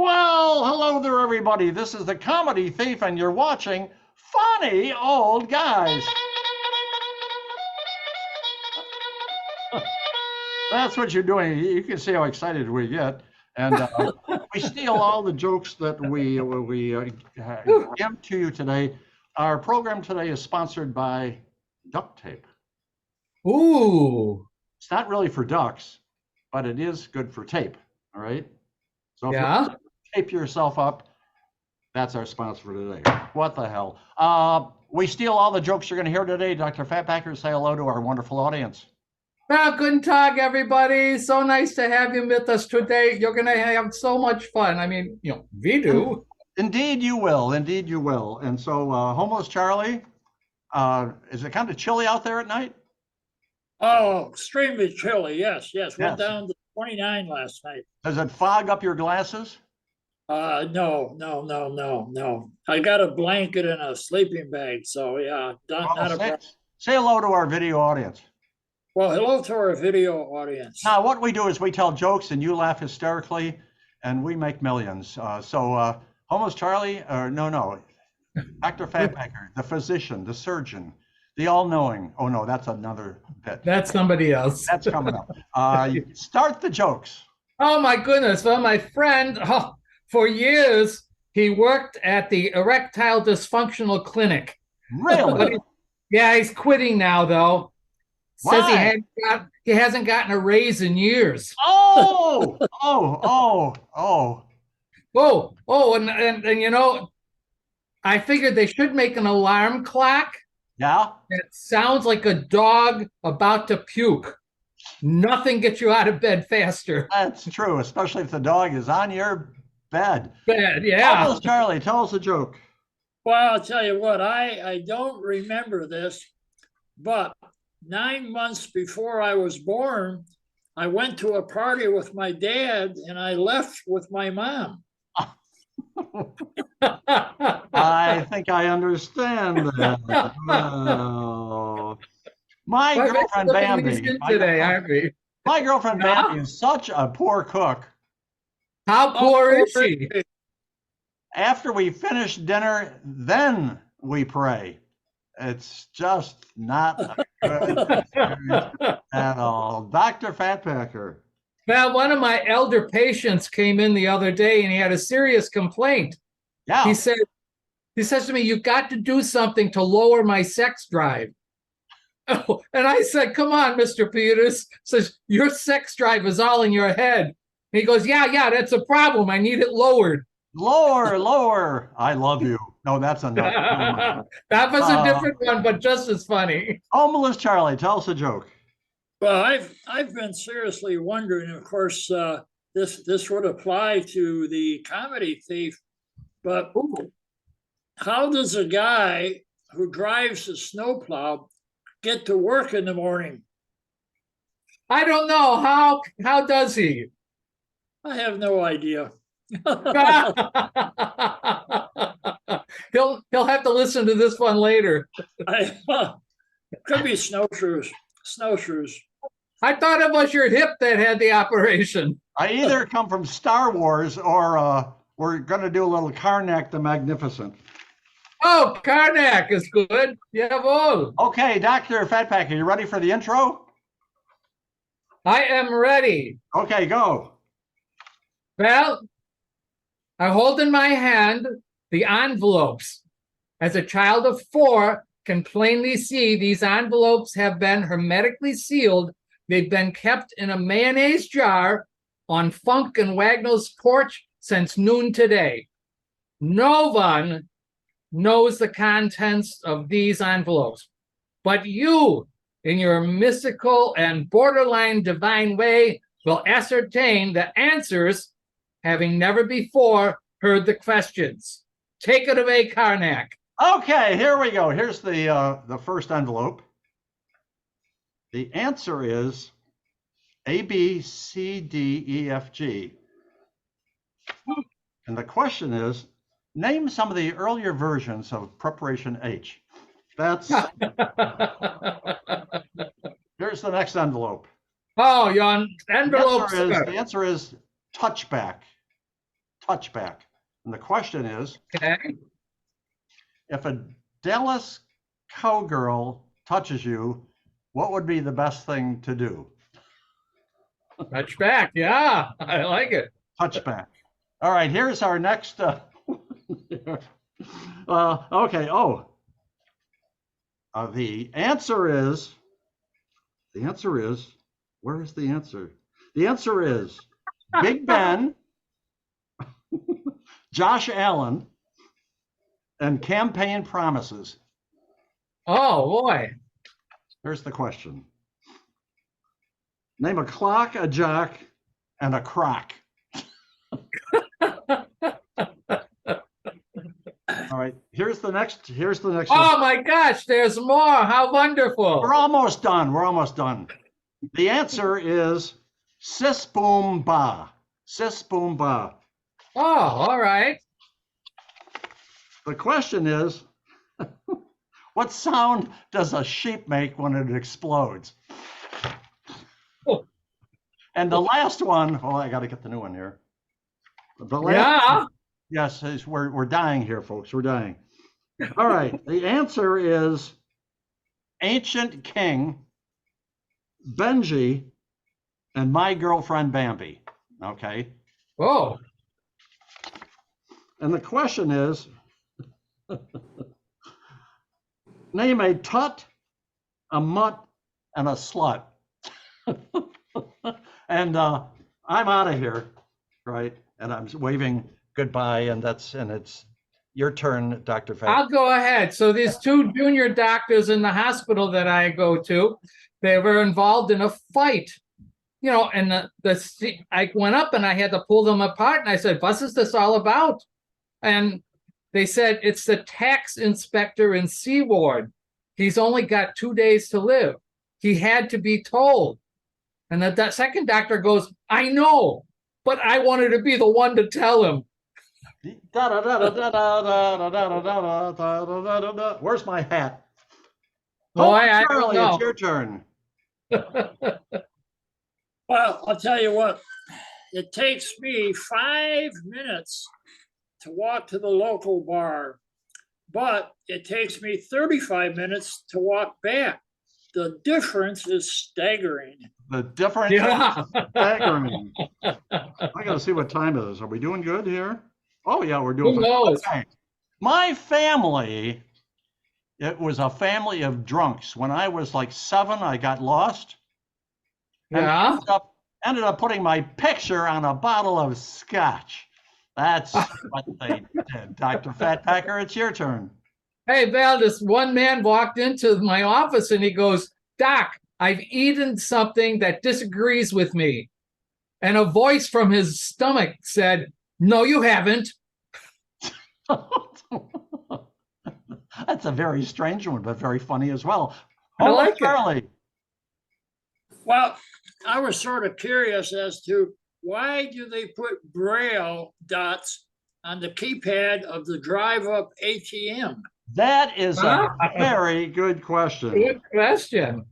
Well, hello there, everybody. This is the Comedy Thief, and you're watching Funny Old Guys. That's what you're doing. You can see how excited we get. And we steal all the jokes that we give to you today. Our program today is sponsored by duct tape. Ooh. It's not really for ducks, but it is good for tape. All right. So if Yeah. you tape yourself up, that's our sponsor for today. What the hell? We steal all the jokes you're going to hear today. Dr. Fatbacker, say hello to our wonderful audience. Well, guten Tag, everybody. So nice to have you with us today. You're going to have so much fun. I mean, we do. Indeed you will. Indeed you will. And so, Homeless Charlie, is it kind of chilly out there at night? Oh, extremely chilly. Yes. Went down to 29 last night. Does it fog up your glasses? No. I got a blanket and a sleeping bag, so yeah, not a problem. Say hello to our video audience. Well, hello to our video audience. Now, what we do is we tell jokes and you laugh hysterically, and we make millions. Homeless Charlie, no, Dr. Fatbacker, the physician, the surgeon, the all-knowing. Oh no, that's another bit. That's somebody else. That's coming up. Start the jokes. Oh my goodness. Well, my friend, for years, he worked at the erectile dysfunctional clinic. Really? Yeah, he's quitting now, though. Says Why? he hasn't gotten a raise in years. Oh, and I figured they should make an alarm clock. yeah. It sounds like a dog about to puke. Nothing gets you out of bed faster. That's true, especially if the dog is on your bed. Bed, yeah. Homeless Charlie, tell us a joke. Well, I'll tell you what, I don't remember this, but 9 months before I was born, I went to a party with my dad and I left with my mom. I think I understand that. Oh. My girlfriend Bambi. My girlfriend Bambi is such a poor cook. How poor is she? After we finish dinner, then we pray. It's just not good at all. Dr. Fatbacker. Well, one of my elder patients came in the other day and he had a serious complaint. Yeah. He says to me, "You've got to do something to lower my sex drive." Oh, and I said, "Come on, Mr. Peters." Says, "Your sex drive is all in your head." And he goes, yeah, that's a problem. I need it lowered. Lower. I love you. No, that's enough. That was a different one, but just as funny. Homeless Charlie, tell us a joke. Well, I've been seriously wondering, of course, this would apply to the Comedy Thief, but how does a guy who drives a snowplow get to work in the morning? I don't know. How does he? I have no idea. He'll have to listen to this one later. Could be snowshoes. I thought it was your hip that had the operation. I either come from Star Wars or we're going to do a little Karnak the Magnificent. Oh, Karnak is good. Jawohl. Okay, Dr. Fatbacker, you ready for the intro? I am ready. Okay, go. Well, I hold in my hand the envelopes. As a child of 4 can plainly see, these envelopes have been hermetically sealed. They've been kept in a mayonnaise jar on Funk and Wagnall's porch since noon today. No one knows the contents of these envelopes, but you, in your mystical and borderline divine way, will ascertain the answers, having never before heard the questions. Take it away, Karnak. Okay, here we go. Here's the first envelope. The answer is A, B, C, D, E, F, G. And the question is, name some of the earlier versions of Preparation H. That's here's the next envelope. Oh, your envelope. The answer is touchback. touchback. And the question is, Okay. if a Dallas cowgirl touches you, what would be the best thing to do? Touchback. Yeah, I like it. Touchback. All right, here's our next. Okay. Oh, the answer is. Where is the answer? The answer is Big Ben, Josh Allen, and campaign promises. Oh boy. Here's the question. Name a clock, a jock, and a crock. All right, here's the next one. Oh my gosh, there's more. How wonderful. We're almost done. The answer is sis boom ba. Sis boom ba. Oh, all right. The question is, what sound does a sheep make when it explodes? Oh. And the last one, oh, I got to get the new one here. The last Yeah. one, yes, we're dying here, folks. We're dying. All right. The answer is Ancient King, Benji, and My Girlfriend Bambi. Okay. Oh. And the question is, name a tut, a mutt, and a slut. And I'm out of here, right? And I'm waving goodbye, and it's your turn, Dr. Fat. I'll go ahead. So these two junior doctors in the hospital that I go to, they were involved in a fight. You know, and I went up and I had to pull them apart, and I said, "What is this all about?" And they said, "It's the tax inspector in C Ward. He's only got 2 days to live. He had to be told." And the second doctor goes, "I know, but I wanted to be the one to tell him." Where's my hat? Boy, I don't Charlie, know. it's your turn. Well, I'll tell you what, it takes me 5 minutes to walk to the local bar, but it takes me 35 minutes to walk back. The difference is staggering. The difference Yeah. is staggering. I gotta see what time it is. Are we doing good here? Oh yeah, we're doing Who good. knows? Okay. My family, it was a family of drunks. When I was like 7, I got lost. And Yeah. ended up putting my picture on a bottle of scotch. That's what they did. Dr. Fatpacker, it's your turn. Hey, Val, this one man walked into my office and he goes, "Doc, I've eaten something that disagrees with me." And a voice from his stomach said, "No, you haven't." That's a very strange one, but very funny as well. I like it. Charlie. Well, I was sort of curious as to why do they put Braille dots on the keypad of the drive-up ATM? That is a very good question. Good question.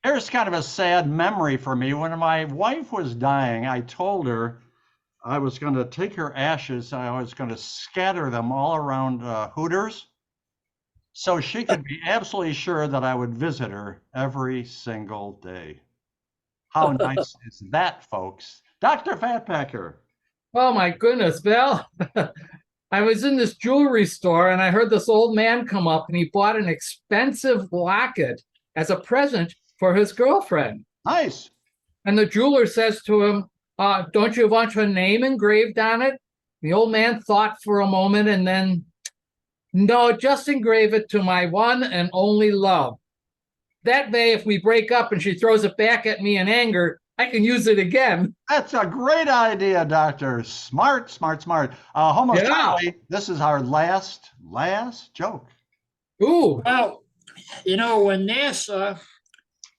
Here's kind of a sad memory for me. When my wife was dying, I told her I was going to take her ashes, I was going to scatter them all around Hooters, so she could be absolutely sure that I would visit her every single day. How nice is that, folks? Dr. Fatpacker. Oh my goodness, Val. I was in this jewelry store and I heard this old man come up and he bought an expensive locket as a present for his girlfriend. Nice. And the jeweler says to him, "Don't you want her name engraved on it?" The old man thought for a moment and then, "No, just engrave it to my one and only love. That way, if we break up and she throws it back at me in anger, I can use it again." That's a great idea, Doctor. Smart, smart, smart. Homo Charlie, this is our last joke. Ooh. Well, you know, when NASA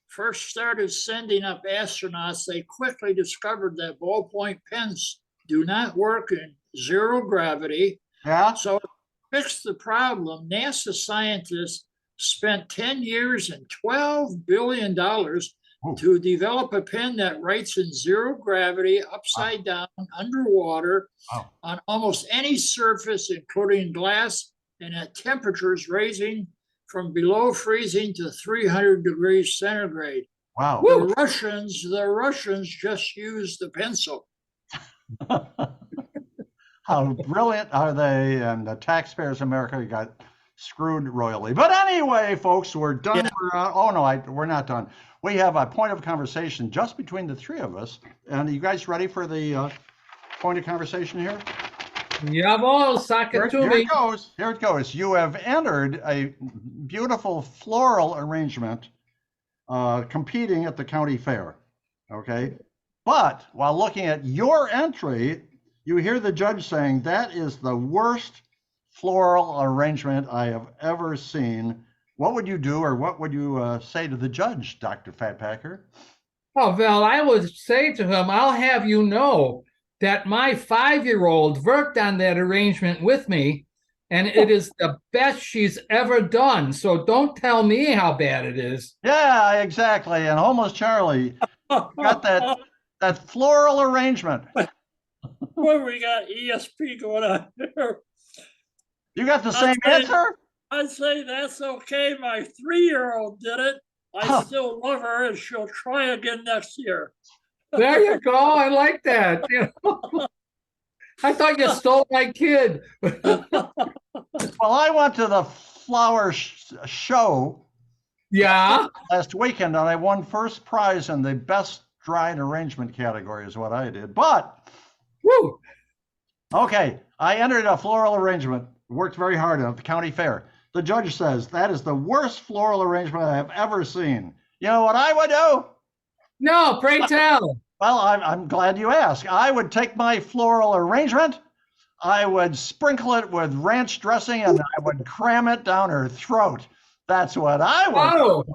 first started sending up astronauts, they quickly discovered that ballpoint pens do not work in zero gravity. Yeah. So to fix the problem, NASA scientists spent 10 years and $12 billion to develop a pen that writes in zero gravity, upside down, underwater, on almost any surface, including glass, and at temperatures ranging from below freezing to 300 degrees centigrade. Wow. The Russians just used the pencil. How brilliant are they? And the taxpayers of America got screwed royally. But anyway, folks, we're done. Yeah. We're not done. We have a point of conversation just between the three of us. And are you guys ready for the point of conversation here? Jawohl, sock it to Here me. it goes. Here it goes. You have entered a beautiful floral arrangement competing at the county fair. Okay. But while looking at your entry, you hear the judge saying that is the worst floral arrangement I have ever seen. What would you do, or what would you say to the judge, Dr. Fatpacker? Oh, well, I would say to him, I'll have you know that my 5-year-old worked on that arrangement with me, and it is the best she's ever done. So don't tell me how bad it is. Yeah, exactly. And Homeless Charlie got that floral arrangement. Boy, we got ESP going on here. You got the same answer? I'd say that's okay. My 3-year-old did it. I still love her, and she'll try again next year. There you go. I like that. You know? I thought you stole my kid. Well, I went to the flower show last weekend, and I won first prize in the best dried arrangement category is what I did. But, okay, I entered a floral arrangement, worked very hard at the county fair. The judge says that is the worst floral arrangement I have ever seen. You know what I would do? No, pray tell. Well, I'm glad you asked. I would take my floral arrangement, I would sprinkle it with ranch dressing, and I would cram it down her throat. That's what I would do.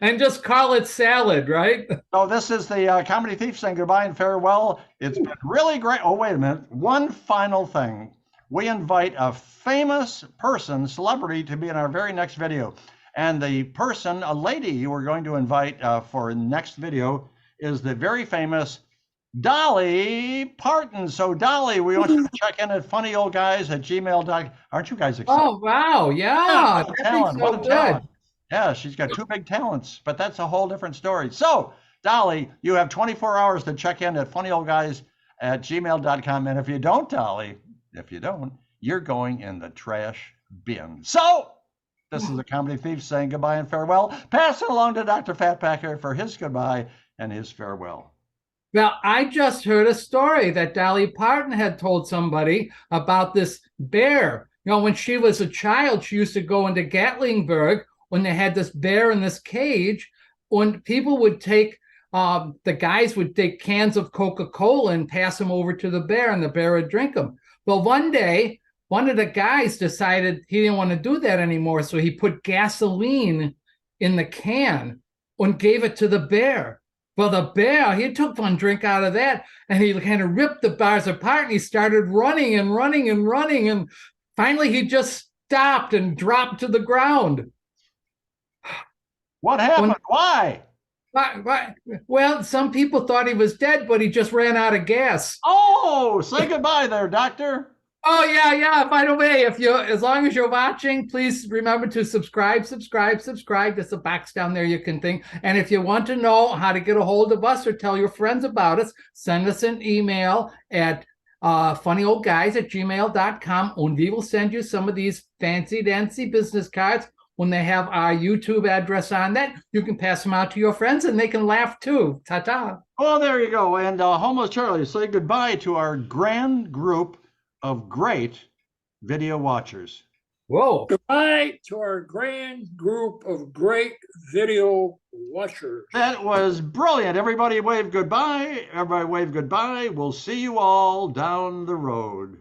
And just call it salad, right? So this is the Comedy Thief saying goodbye and farewell. It's been really great. Oh, wait a minute. One final thing. We invite a famous person, celebrity, to be in our very next video. And the person, a lady we're going to invite for next video is the very famous Dolly Parton. So Dolly, we want you to check in at funnyoldguys@gmail.com. Aren't you guys excited? Oh, wow. Yeah. What a talent. What a talent. Yeah, she's got 2 big talents, but that's a whole different story. So, Dolly, you have 24 hours to check in at funnyoldguys@gmail.com. And if you don't, Dolly, you're going in the trash bin. So, this is the Comedy Thief saying goodbye and farewell. Pass it along to Dr. Fatpacker for his goodbye and his farewell. Well, I just heard a story that Dolly Parton had told somebody about this bear. You know, when she was a child, she used to go into Gatlinburg when they had this bear in this cage. When people would take, the guys would take cans of Coca-Cola and pass them over to the bear, and the bear would drink them. Well, one day, one of the guys decided he didn't want to do that anymore, so he put gasoline in the can and gave it to the bear. Well, the bear, he took one drink out of that, and he kind of ripped the bars apart, and he started running and running and running, and finally he just stopped and dropped to the ground. What happened? Why? Well, some people thought he was dead, but he just ran out of gas. Oh, say goodbye there, doctor. Oh, yeah. By the way, as long as you're watching, please remember to subscribe. There's a box down there you can think. And if you want to know how to get a hold of us or tell your friends about us, send us an email at funnyoldguys@gmail.com, and we will send you some of these fancy dancy business cards. When they have our YouTube address on that, you can pass them out to your friends and they can laugh too. Ta-ta. Well, there you go. And Homeless Charlie, say goodbye to our grand group of great video watchers. Whoa. Goodbye to our grand group of great video watchers. That was brilliant. Everybody wave goodbye. Everybody wave goodbye. We'll see you all down the road.